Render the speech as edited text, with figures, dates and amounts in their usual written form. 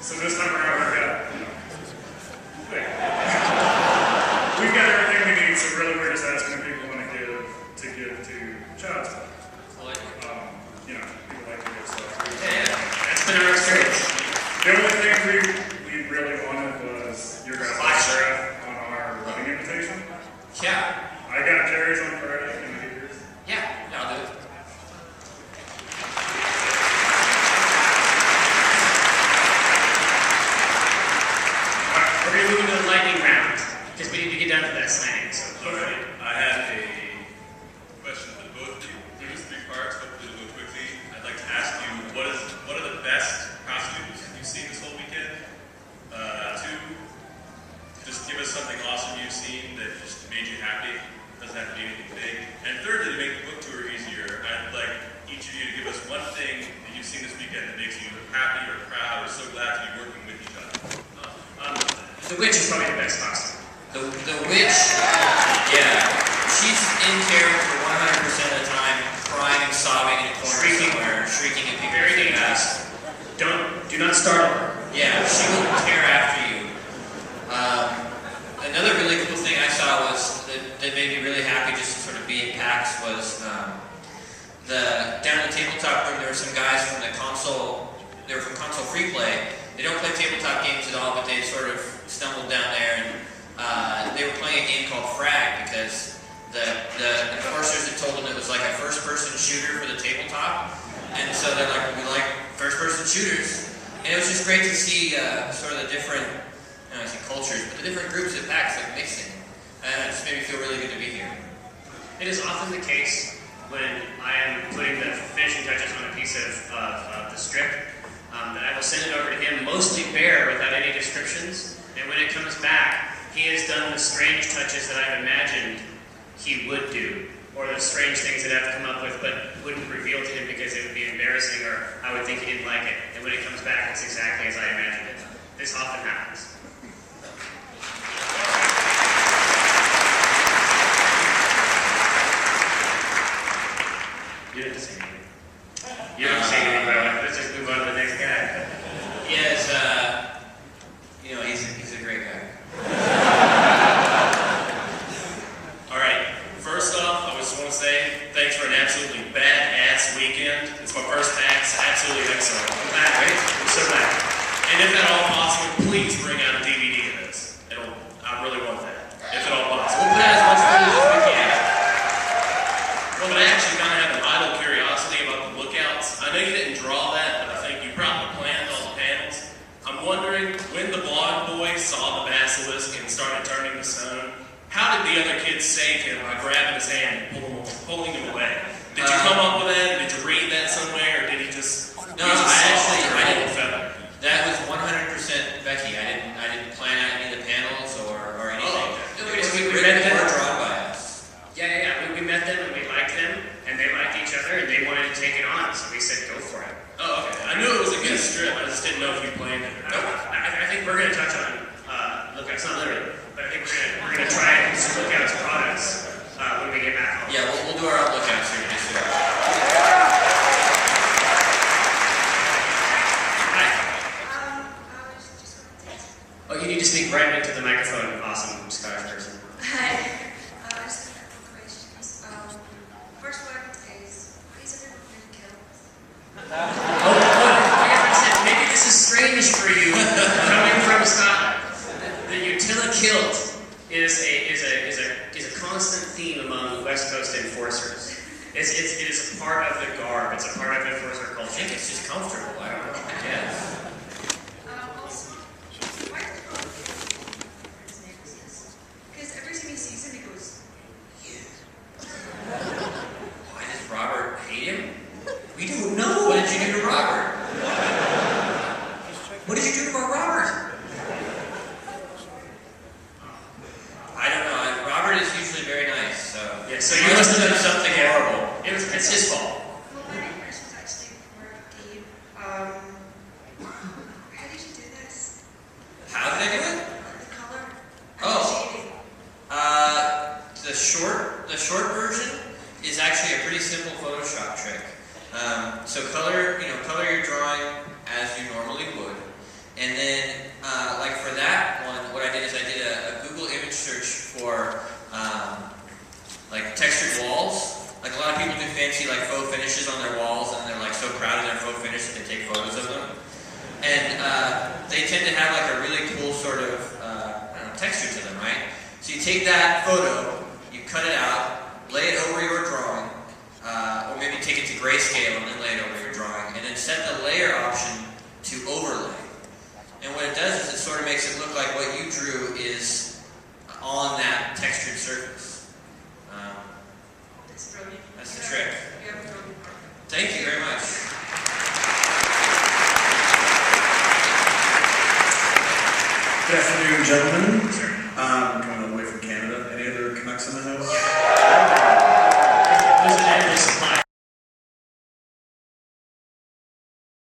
So this time around we've got everything we need, so really we're just asking if people want to give to Child's Play. People like to give stuff. Yeah, that's been our experience. The only thing we really wanted was your guys' autograph on our running invitation. Yeah. I got Jerry's on Friday. Can you get yours? Yeah, I'll do it. We're going to move into the lightning round, because we need to get down to that slanting. So. Alright, I have a question for both of you. There's 3 parts, hopefully it'll go quickly. I'd like to ask you, what are the best costumes you've seen this whole weekend? 2, just give us something awesome you've seen that just made you happy. Doesn't have to be anything big. And thirdly, to make the book tour easier, I'd like each of you to give us one thing that you've seen this weekend that makes you happy or proud or so glad to be working with each other. The witch is probably the best costume. The witch, yeah, she's in character 100% of the time, crying and sobbing in a corner somewhere, shrieking at people. Very dangerous. Do not startle her. Yeah, she will tear after you. Another really cool thing I saw was that made me really happy just to sort of be at PAX was down in the tabletop room there were some guys from the console. They were from Console Free Play. They don't play tabletop games at all, but they sort of stumbled down there and they were playing a game called Frag because the enforcers had told them it was like a first-person shooter for the tabletop, and so they're like, we like first-person shooters, and it was just great to see sort of the different, I say cultures, but the different groups at PAX like mixing, and it just made me feel really good to be here. It is often the case when I am putting the finishing touches on a piece of the strip that I will send it over to him, mostly bare without any descriptions, and when it comes back, he has done the strange touches that I've imagined he would do, or the strange things that I've come up with but wouldn't reveal to him because it would be embarrassing or I would think he didn't like it, and when it comes back, it's exactly as I imagined it. This often happens. You didn't say anything. You didn't say anything about it. Let's just move on to the next guy. Yes, he's a great guy. Alright, first off, I just want to say thanks for an absolutely badass weekend. It's my first PAX, absolutely excellent. I'm glad, right? I'm so glad. And if at all possible, please bring out a DVD of this. I really want that. If at all possible. We'll put out as much footage as we can. Well, but I actually kind of have an idle curiosity about the lookouts. I know you didn't draw that, but I think you probably planned all the panels. I'm wondering, when the blonde boy saw the basilisk and started turning to stone, how did the other kids save him by grabbing his hand and pulling him away? Did you come up with that? Did you read that somewhere? Or did he just... No, I didn't. Feather? That was 100% Becky. I didn't plan out any of the panels or anything. Oh, okay. We read them or drawn by us. Yeah. We met them and we liked them, and they liked each other, and they wanted to take it on, so we said, go for it. Oh, okay. I knew it was a good strip. I just didn't know if you planned it or not. I think we're going to touch on lookouts, not literally, but I think we're going to try some lookouts products when we get back home. Yeah, we'll do our own lookouts here just soon. Hi. Oh, you need to speak right into the microphone, awesome Scottish person. Hi. I just have a couple questions. First one is, why is everyone being killed? Maybe this is strange for you, coming from Scotland. The utila kilt is a constant theme among West Coast enforcers. It is a part of the garb. It's a part of enforcer culture. I think it's just comfortable. I don't know. Yeah. Also, why does Robert hate his name? Because every time he sees him, he goes, yeah. Why does Robert hate him? We don't know. What did you do to Robert? What did you do to our Robert? I don't know. Robert is usually very nice, so... Yeah, so you must have done something horrible. It's his fault. Well, my main question is actually for Gabe. How did you do this? How did I do it? The color and Oh. the shading. The short version is actually a pretty simple Photoshop trick. So color your drawing as you normally would, and then they tend to have like a really cool sort of I don't know, texture to them, right? So you take that photo, you cut it out, lay it over your drawing, or maybe take it to grayscale and then lay it over your drawing, and then set the layer option to overlay. And what it does is it sort of makes it look like what you drew is on that textured surface. That's brilliant. That's the trick. You have a brilliant work. Thank you very much. Good afternoon, gentlemen. Coming all the way from Canada. Any other Canucks in the house?